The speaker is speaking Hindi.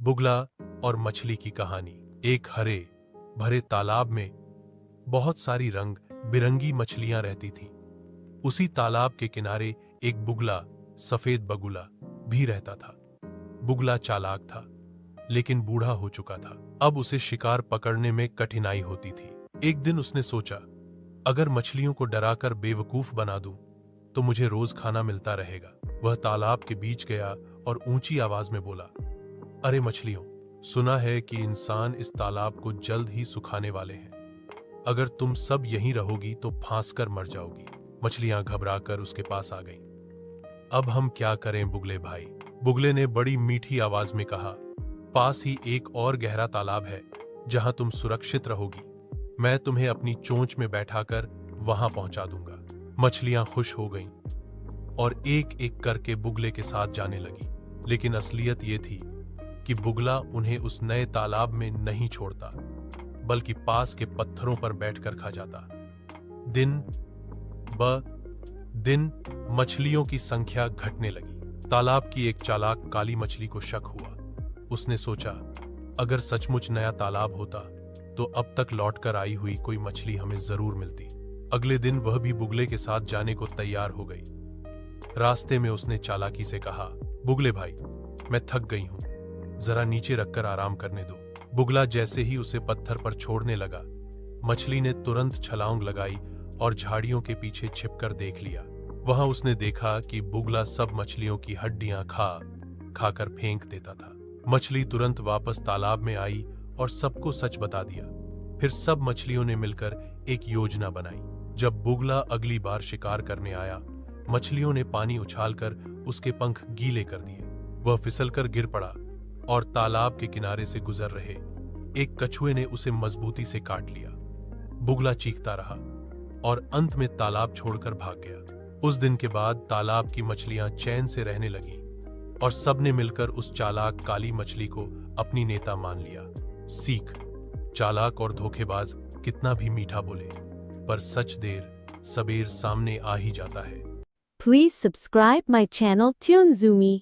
बुगला और मछली की कहानी। एक हरे भरे तालाब में बहुत सारी रंग बिरंगी मछलियां रहती थीं। उसी तालाब के किनारे एक बुगला, सफेद बगुला भी रहता था। बुगला चालाक था, लेकिन बूढ़ा हो चुका था। अब उसे शिकार पकड़ने में कठिनाई होती थी। एक दिन उसने सोचा, अगर मछलियों को डराकर बेवकूफ बना दूं, तो मुझे रोज खाना मिलता रहेगा। वह तालाब के बीच गया और ऊंची आवाज में बोला, अरे मछलियों, सुना है कि इंसान इस तालाब को जल्द ही सुखाने वाले हैं। अगर तुम सब यहीं रहोगी तो फांस कर मर जाओगी। मछलियां घबराकर उसके पास आ गईं। अब हम क्या करें बुगले भाई? बुगले ने बड़ी मीठी आवाज में कहा, पास ही एक और गहरा तालाब है जहां तुम सुरक्षित रहोगी। मैं तुम्हें अपनी चोंच में बैठाकर वहां पहुंचा दूंगा। मछलियां खुश हो गईं और एक एक करके बुगले के साथ जाने लगी। लेकिन असलियत यह थी कि बुगला उन्हें उस नए तालाब में नहीं छोड़ता, बल्कि पास के पत्थरों पर बैठकर खा जाता। दिन ब दिन मछलियों की संख्या घटने लगी। तालाब की एक चालाक काली मछली को शक हुआ। उसने सोचा, अगर सचमुच नया तालाब होता तो अब तक लौटकर आई हुई कोई मछली हमें जरूर मिलती। अगले दिन वह भी बुगले के साथ जाने को तैयार हो गई। रास्ते में उसने चालाकी से कहा, बुगले भाई, मैं थक गई हूं, जरा नीचे रखकर आराम करने दो। बुगला जैसे ही उसे पत्थर पर छोड़ने लगा, मछली ने तुरंत छलांग लगाई और झाड़ियों के पीछे छिपकर देख लिया। वहां उसने देखा कि बुगला सब मछलियों की हड्डियां खाकर फेंक देता था। मछली तुरंत वापस तालाब में आई और सबको सच बता दिया। फिर सब मछलियों ने मिलकर एक योजना बनाई। जब बुगला अगली बार शिकार करने आया, मछलियों ने पानी उछालकर उसके पंख गीले कर दिए। वह फिसलकर गिर पड़ा और तालाब के किनारे से गुजर रहे एक कछुए ने उसे मजबूती से काट लिया। बुगला चीखता रहा और अंत में तालाब छोड़कर भाग गया। उस दिन के बाद तालाब की मछलियां चैन से रहने लगीं और सबने मिलकर उस चालाक काली मछली को अपनी नेता मान लिया। सीख, चालाक और धोखेबाज कितना भी मीठा बोले, पर सच देर सबेर सामने आ ही जाता है। Please subscribe my channel Tunzumi.